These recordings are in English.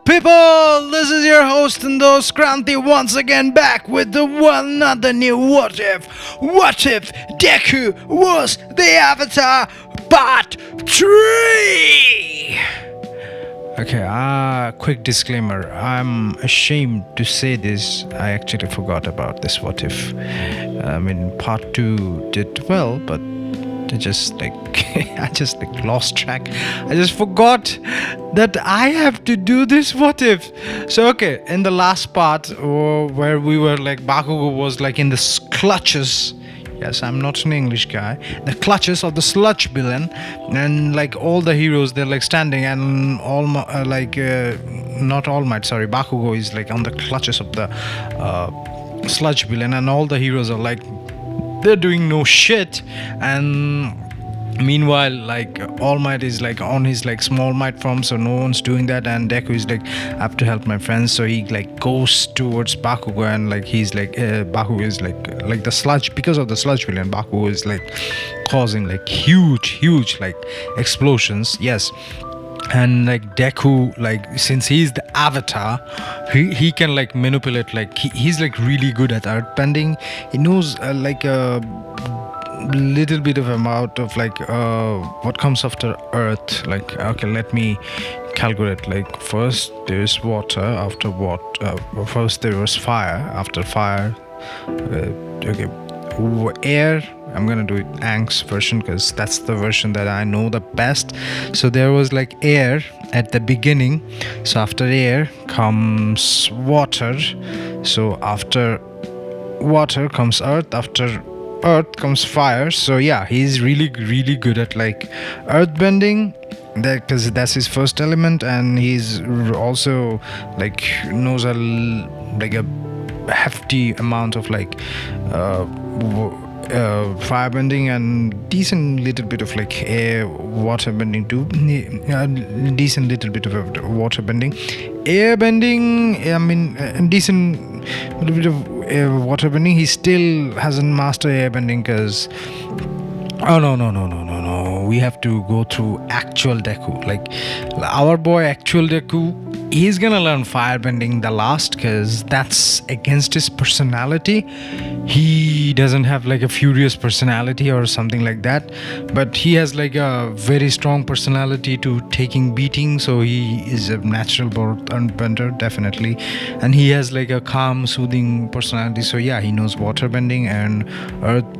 people? This is your host Indos Kranti once again back with the one another new What If? What if Deku was the Avatar Part 3? Okay, quick disclaimer. I'm ashamed to say this. I actually forgot about this What If. Part 2 did well, but I just lost track. I just forgot that I have to do this What If. So okay, in the last part where we were like Bakugo was like in the clutches. Yes, I'm not an English guy. The clutches of the sludge villain, and like all the heroes, they're like standing, and not All Might. Sorry, Bakugo is like on the clutches of the sludge villain, and all the heroes are like they're doing no shit, and meanwhile like All Might is like on his like small might form, so no one's doing that, and Deku is like I have to help my friends, so he like goes towards Bakugo, and like he's like Bakugo is like the sludge, because of the sludge villain, Bakugo is like causing like huge like explosions. Yes. And like Deku, like since he's the avatar, he can like manipulate, like he's like really good at earthbending. He knows like a little bit of amount of like what comes after earth. Like okay, let me calculate. Like first there's water, after first there was fire, after fire air. I'm gonna do it Ang's version because that's the version that I know the best. So there was like air at the beginning, so after air comes water, so after water comes earth, after earth comes fire. So yeah, he's really good at like earthbending, that because that's his first element, and he's also like knows a hefty amount of like firebending and decent little bit of like air water bending too. Decent little bit of water bending, air bending. Decent little bit of water bending. He still hasn't mastered air bending because no, we have to go through actual Deku. Like our boy actual Deku, he's gonna learn firebending the last because that's against his personality. He doesn't have like a furious personality or something like that, but he has like a very strong personality to taking beating, so he is a natural born bender definitely, and he has like a calm soothing personality. So yeah, he knows water bending and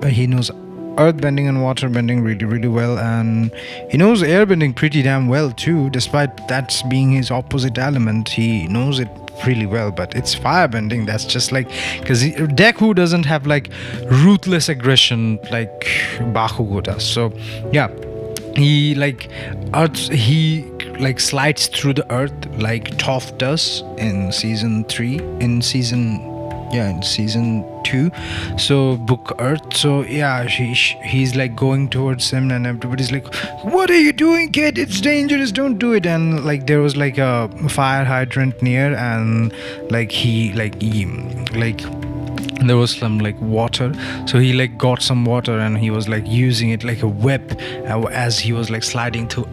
he knows earth bending and water bending really well, and he knows air bending pretty damn well too, despite that being his opposite element. He knows it really well, but it's fire bending that's just like, because Deku doesn't have like ruthless aggression like Bakugo does. So yeah, he like slides through the earth like Toph does in season 2, so book Earth. So yeah, he's like going towards him, and everybody's like, what are you doing, kid? It's dangerous, don't do it. And like there was like a fire hydrant near, and like there was some like water, so he like got some water, and he was like using it like a whip as he was like sliding through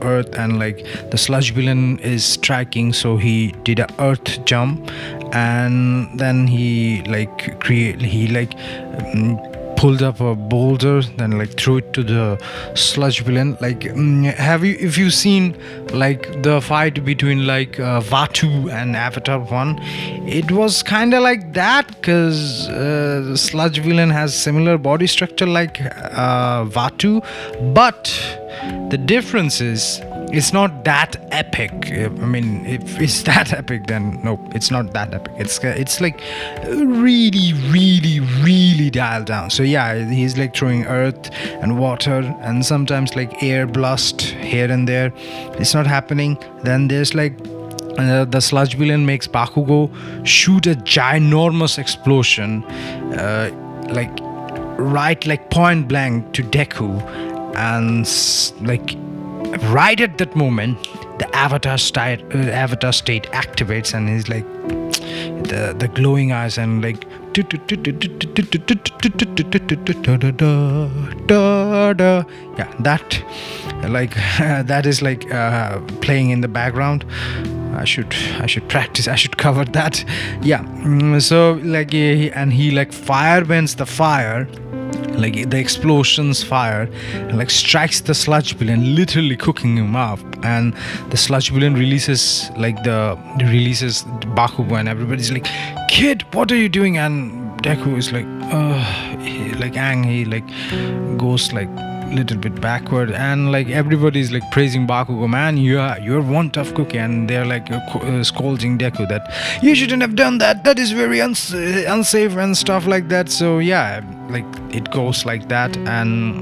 earth, and like the sludge villain is striking, so he did a earth jump, and then he pulled up a boulder, then like threw it to the sludge villain. Like if you've seen like the fight between like Vatu and Avatar 1, it was kind of like that, because the sludge villain has similar body structure like Vatu, but the difference is it's not that epic. If it's that epic, then nope, it's not that epic. It's like really dialed down. So yeah, he's like throwing earth and water and sometimes like air blast here and there. It's not happening. Then there's like the sludge villain makes Bakugo shoot a ginormous explosion like point blank to Deku, and like right at that moment the avatar state activates, and he's like the glowing eyes, and like yeah, that like that is like playing in the background. I should practice. I should cover that. Yeah. So like he like fire bends the fire, like the explosions fire, and like strikes the sludge villain, literally cooking him up. And the sludge villain releases Bakugo, and everybody's like, "Kid, what are you doing?" And Deku is like, he like goes like little bit backward, and like everybody's like praising Bakugo, man, you're one tough cookie, and they're like scolding Deku that you shouldn't have done that, that is very unsafe and stuff like that. So yeah, like it goes like that, and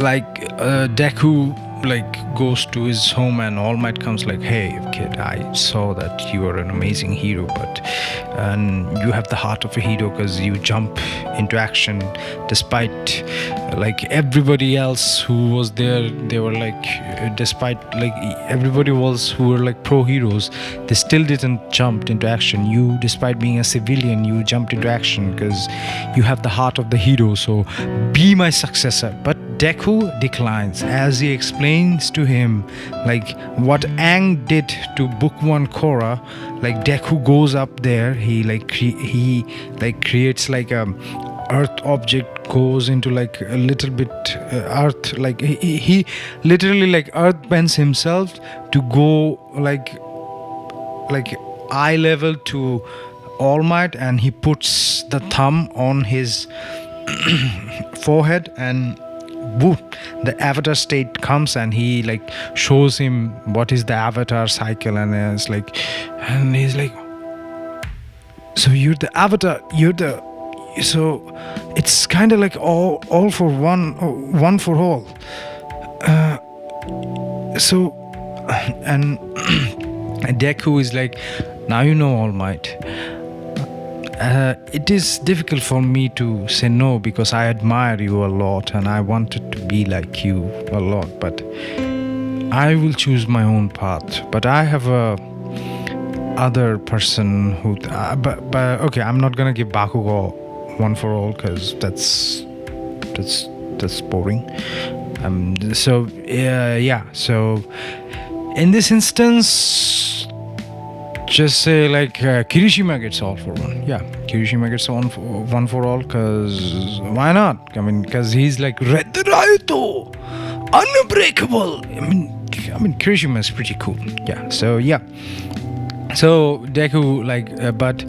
like Deku like goes to his home, and All Might comes like, "Hey kid, I saw that you are an amazing hero, and you have the heart of a hero because you jump into action despite like everybody else who was there. They were like, despite like everybody else who were like pro heroes, they still didn't jump into action. You, despite being a civilian, you jumped into action because you have the heart of the hero, so be my successor." But Deku declines, as he explains to him like what Aang did to Book 1 Korra. Like Deku goes up there, he creates like a earth object, goes into like a little bit earth, like he literally like earth bends himself to go like eye level to All Might, and he puts the thumb on his forehead, and boom, the avatar state comes, and he like shows him what is the avatar cycle, and it's like, and he's like, "So you're the avatar, so it's kind of like all for one for all." So and Deku is like, "Now you know, All Might. It is difficult for me to say no because I admire you a lot and I wanted to be like you a lot, but I will choose my own path. But I have a other person who but okay, I'm not gonna give Bakugo one for all because that's boring. So in this instance, just say like Kirishima gets all for one. Yeah, Kirishima gets one for all, because why not? I mean, because he's like Red Rayuto, unbreakable. I mean Kirishima is pretty cool. Yeah, so yeah. So Deku but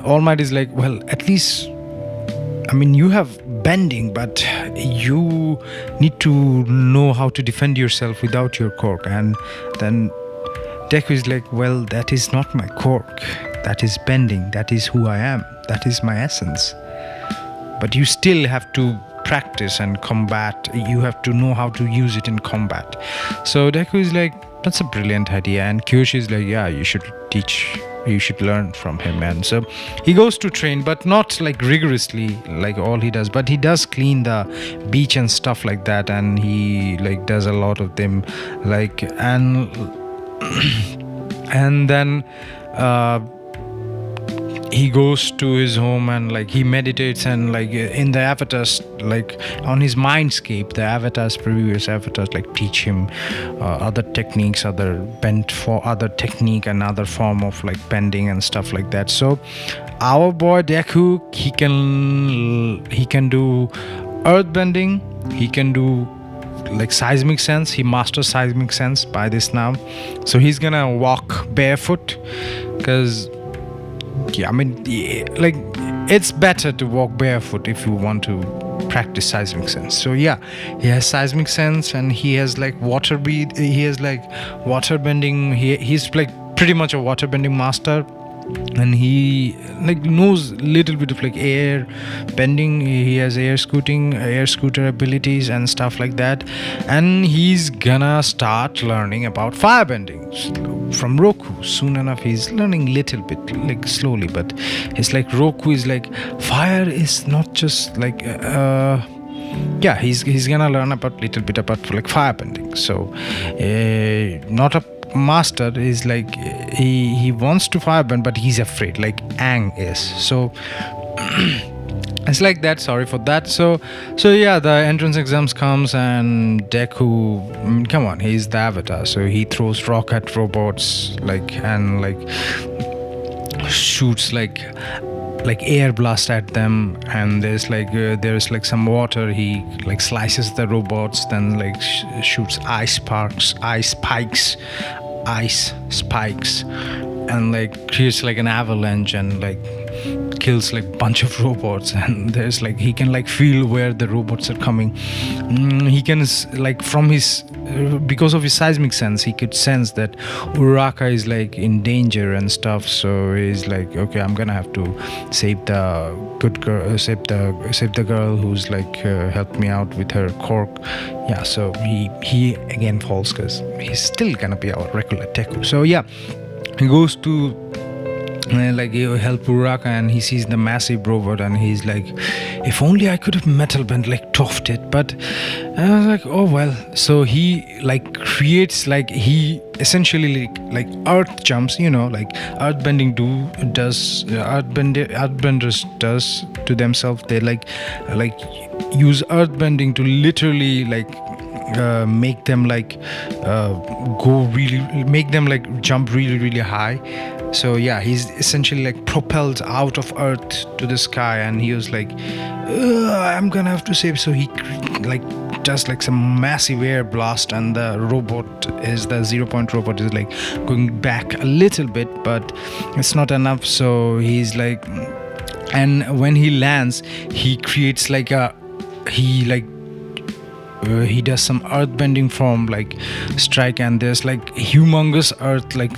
All Might is like, well, at least, I mean, you have bending, but you need to know how to defend yourself without your quirk. And then Deku is like, well, that is not my quirk. That is bending. That is who I am. That is my essence. But you still have to practice and combat. You have to know how to use it in combat. So Deku is like, that's a brilliant idea. And Kyoshi is like, yeah, you should learn from him. And so he goes to train, but not like rigorously like all he does, but he does clean the beach and stuff like that, and he like does a lot of them, like, and then he goes to his home and like he meditates, and like in the avatars, like on his mindscape, the previous avatars like teach him other techniques, other technique and other form of like bending and stuff like that. So our boy Deku, he can do earth bending, he can do like seismic sense. He masters seismic sense by this now, so he's gonna walk barefoot, because yeah, I mean, like, it's better to walk barefoot if you want to practice seismic sense. So yeah, he has seismic sense, and he has like water bending. He's like pretty much a water bending master, and he like knows little bit of like air bending. He has air scooter abilities and stuff like that, and he's gonna start learning about fire bending from Roku. Soon enough, he's learning little bit, like slowly, but it's like Roku is like, fire is not just like yeah, he's gonna learn about little bit about like fire bending. So not a master is like, he wants to firebend, but he's afraid, like Aang is. So it's like that. Sorry for that. So yeah, the entrance exams comes, and Deku, come on, he's the Avatar, so he throws rock at robots, like, and like shoots like air blast at them, and there's like some water. He like slices the robots, then like shoots ice spikes, and like creates like an avalanche, and like kills like bunch of robots. And there's like he can like feel where the robots are coming. He can like from his because of his seismic sense, he could sense that Uraraka is like in danger and stuff. So he's like, okay, I'm gonna have to save the good girl, save the girl who's like helped me out with her cork. Yeah, so he again falls because he's still gonna be our regular Deku. So yeah, he goes to like he help Uraraka, and he sees the massive robot, and he's like, if only I could have metal bent like toughed it. But I was like, oh well. So he like creates, like he essentially like earth jumps, like earthbending earthbenders does to themselves. They like use earthbending to literally like make them like make them like jump really high. So yeah, he's essentially like propelled out of earth to the sky, and he was like, I'm gonna have to save. So he like does like some massive air blast, and the 0-point robot is like going back a little bit, but it's not enough. So he's like, and when he lands, he creates like he does some earth bending from like strike, and there's like humongous earth like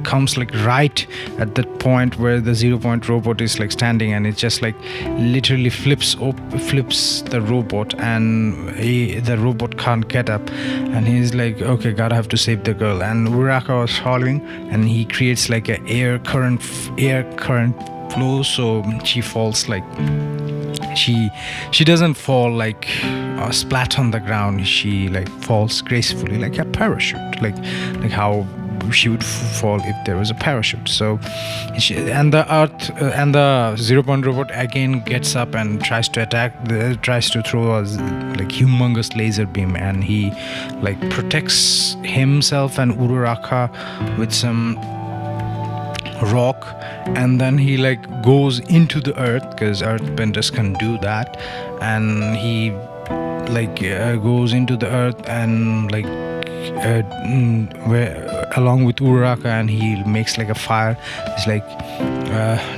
comes like right at that point where the 0-point robot is like standing, and it just like literally flips the robot, and the robot can't get up, and he's like, okay, gotta have to save the girl. And Uraraka was following, and he creates like a air current flow, so she falls like she doesn't fall like splat on the ground. She like falls gracefully like a parachute, like how she would fall if there was a parachute. So and the 0-point robot again gets up and tries to throw a like humongous laser beam, and he like protects himself and Uraraka with some rock, and then he like goes into the earth because earthbenders can do that, and he like goes into the earth and like along with Uraraka, and he makes like a fire. He's like,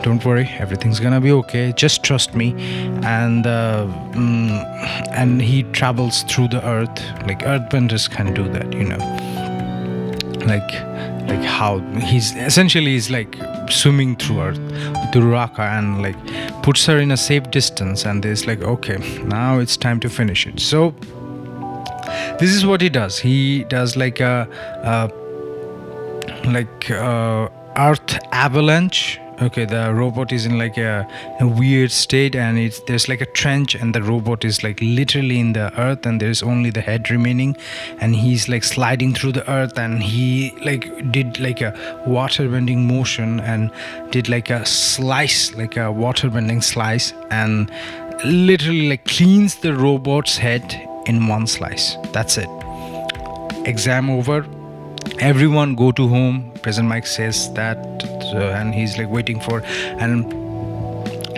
don't worry, everything's gonna be okay, just trust me. And he travels through the earth like earthbenders can do that, like how he's like swimming through earth with Uraraka, and like puts her in a safe distance, and there's like, okay, now it's time to finish it. So this is what he does. He does like a earth avalanche. Okay, the robot is in like a weird state, and there's like a trench, and the robot is like literally in the earth, and there's only the head remaining, and he's like sliding through the earth, and he like did like a water bending motion, and did like a slice, like a water bending slice, and literally like cleans the robot's head in one slice. That's it. Exam over. Everyone go to home. President Mike says that, and he's like waiting for, and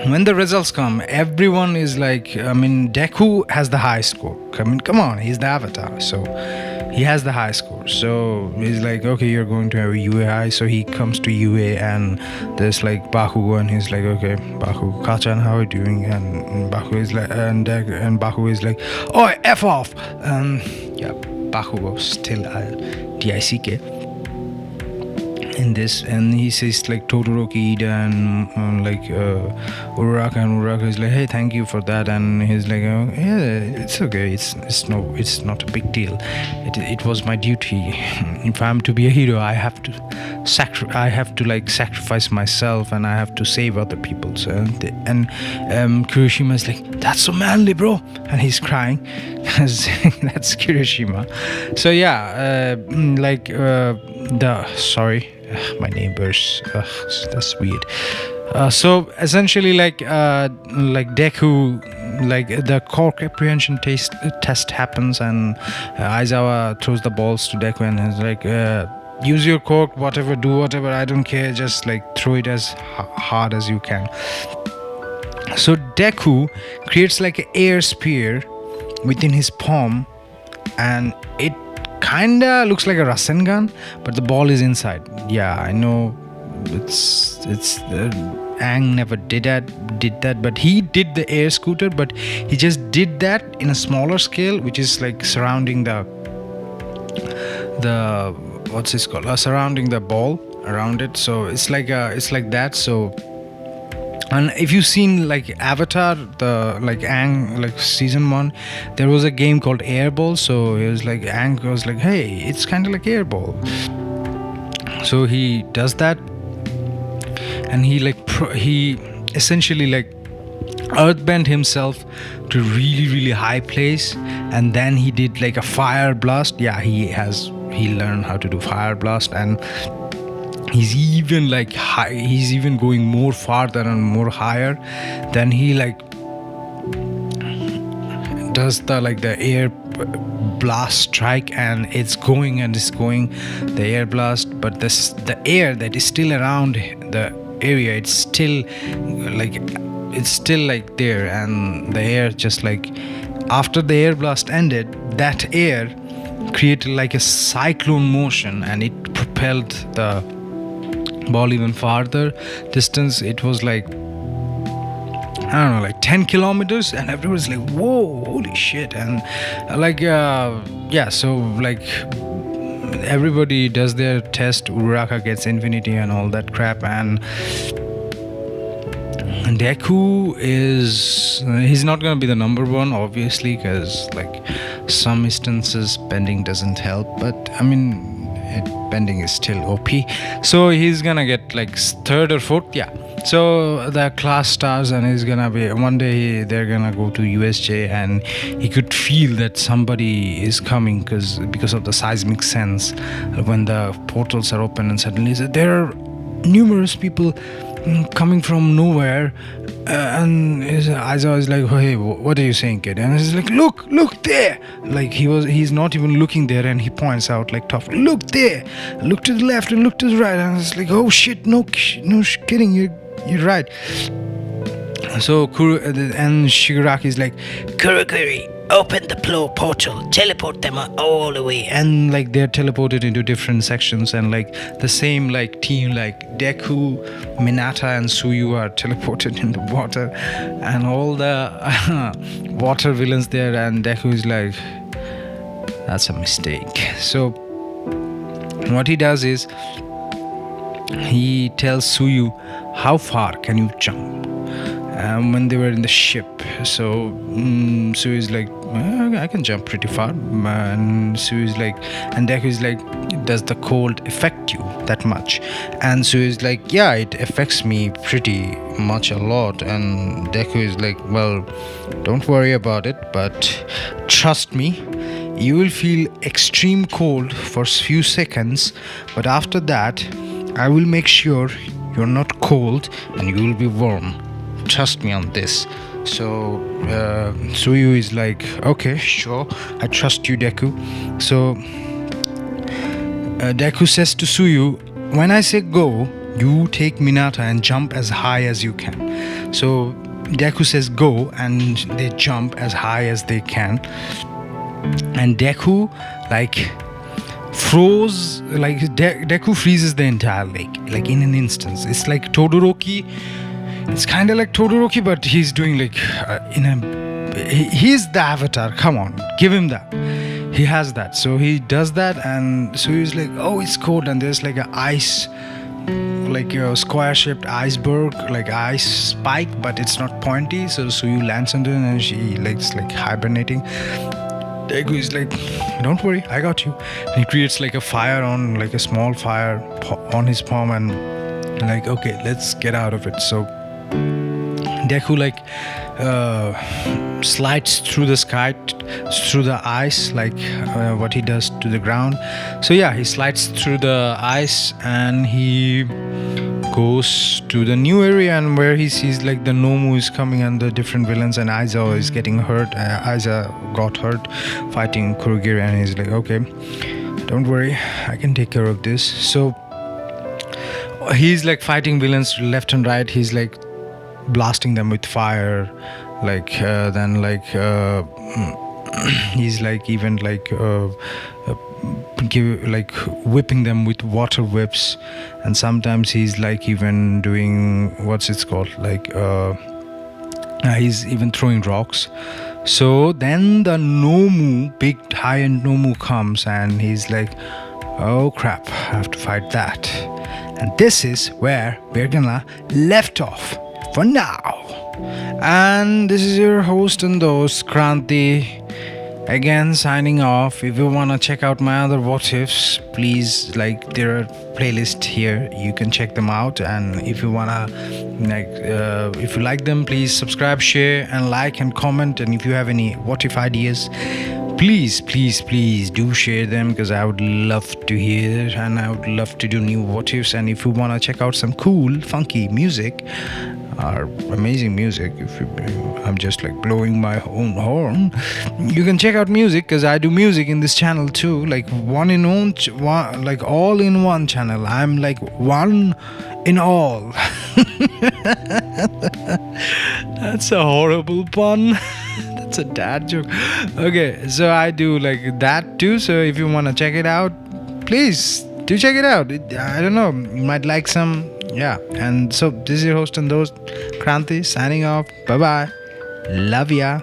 when the results come, everyone is like, Deku has the high score. Come on, he's the Avatar, so he has the high score. So he's like, okay, you're going to have a UA high. So he comes to UA, and there's like Bakugo, and he's like, okay, Bakugo, Kachan, how are you doing? And Bakugo is like, and Bakugo is like, oh, F off. Yeah, Bakugo still DICK in this, and he says like Todoroki Ida and Uraraka, and Uraraka is like, hey, thank you for that, and he's like, oh, yeah, it's okay, it's not a big deal. It was my duty. If I'm to be a hero, I have to like sacrifice myself, and I have to save other people. So and Kirishima is like, that's so manly, bro, and he's crying. That's Kirishima. So yeah, my neighbors, that's weird. So essentially, like Deku, like the cork apprehension test happens, and Aizawa throws the balls to Deku and is like, use your cork, whatever, do whatever, I don't care, just like throw it as hard as you can. So Deku creates like an air spear within his palm, and it kinda looks like a Rasengan, but the ball is inside. Yeah, I know it's Aang never did that, but he did the air scooter, but he just did that in a smaller scale, which is like surrounding the what's this called? Surrounding the ball around it. So it's like that. So. And if you've seen like Avatar, the like Aang, like season 1, there was a game called Airball. So it was like Aang was like, hey, it's kind of like Airball. So he does that, and he he essentially like earthbent himself to really high place, and then he did like a fire blast. Yeah, he learned how to do fire blast, and he's even like high, he's even going more farther and more higher. Then he like does the air blast strike, and it's going the air blast, but the air that is still around the area, it's still like there, and the air just like after the air blast ended, that air created like a cyclone motion, and it propelled the ball even farther distance. It was like, I don't know, like 10 kilometers, and everyone's like, whoa, holy shit. And like so like everybody does their test. Uraraka gets infinity and all that crap, and Deku he's not gonna be the number 1, obviously, because like some instances bending doesn't help, but I mean bending is still OP. So he's gonna get like 3rd or 4th. Yeah, so the class stars, and he's gonna be one day they're gonna go to USJ, and he could feel that somebody is coming because of the seismic sense when the portals are open, and suddenly there are numerous people coming from nowhere, and Aizawa is like, hey, what are you saying, kid? And he's like, look there. Like he's not even looking there, and he points out like top, look there, look to the left and look to the right. And it's like, oh shit, no kidding, you're right. So and Shigaraki is like, Kurogiri, open the portal, teleport them all the way, and like they're teleported into different sections, and like the same like team, like Deku, Minata, and Suyu are teleported into water, and all the water villains there, and Deku is like, that's a mistake. So what he does is he tells Suyu, how far can you jump? When they were in the ship. So Suyu is like, I can jump pretty far. And Suyu is like, and Deku is like, does the cold affect you that much? And Suyu is like, yeah, it affects me pretty much a lot. And Deku is like, well, don't worry about it, but trust me, you will feel extreme cold for a few seconds, but after that I will make sure you're not cold and you will be warm. Trust me on this. So Suyu is like, okay, sure, I trust you, Deku. So Deku says to Suyu, when I say go, you take Minata and jump as high as you can. So Deku says go, and they jump as high as they can, and Deku like froze, like Deku freezes the entire lake like in an instance. It's like Todoroki. It's kind of like Todoroki, but he's doing like he's the Avatar. Come on, give him that. He has that. So he does that, and so he's like, oh, it's cold, and there's like an ice, like a square-shaped iceberg, like ice spike, but it's not pointy. So Suyu lands on it, and she like hibernating. Deku is like, don't worry, I got you. And he creates like a fire on, like a small fire on his palm, and like, okay, let's get out of it. So Deku like slides through the sky, through the ice, like what he does to the ground. So yeah, he slides through the ice, and he goes to the new area, and where he sees like the Nomu is coming and the different villains, and Aiza is getting hurt. Aiza got hurt fighting Kurogiri, and he's like, okay, don't worry, I can take care of this. So he's like fighting villains left and right. He's like blasting them with fire, like then like he's like even like whipping them with water whips, and sometimes he's like even doing what's it's called, like he's even throwing rocks. So then the Nomu, big high-end Nomu comes, and he's like, oh crap, I have to fight that. And this is where we're gonna left off for now. And this is your host and host, Kranti, again signing off. If you wanna check out my other what ifs, please, like, there are playlists here, you can check them out. And if you wanna like if you like them, please subscribe, share and like and comment. And if you have any what if ideas, please do share them, because I would love to hear, and I would love to do new what ifs. And if you want to check out some cool funky music or amazing music, I'm just like blowing my own horn, you can check out music, because I do music in this channel too, like like all in one channel. I'm like one in all. That's a horrible pun. It's a dad joke. Okay, so I do like that too. So if you want to check it out, please do check it out. I don't know, you might like some. Yeah. And so this is your host and host, Kranti, signing off. Bye bye. Love ya.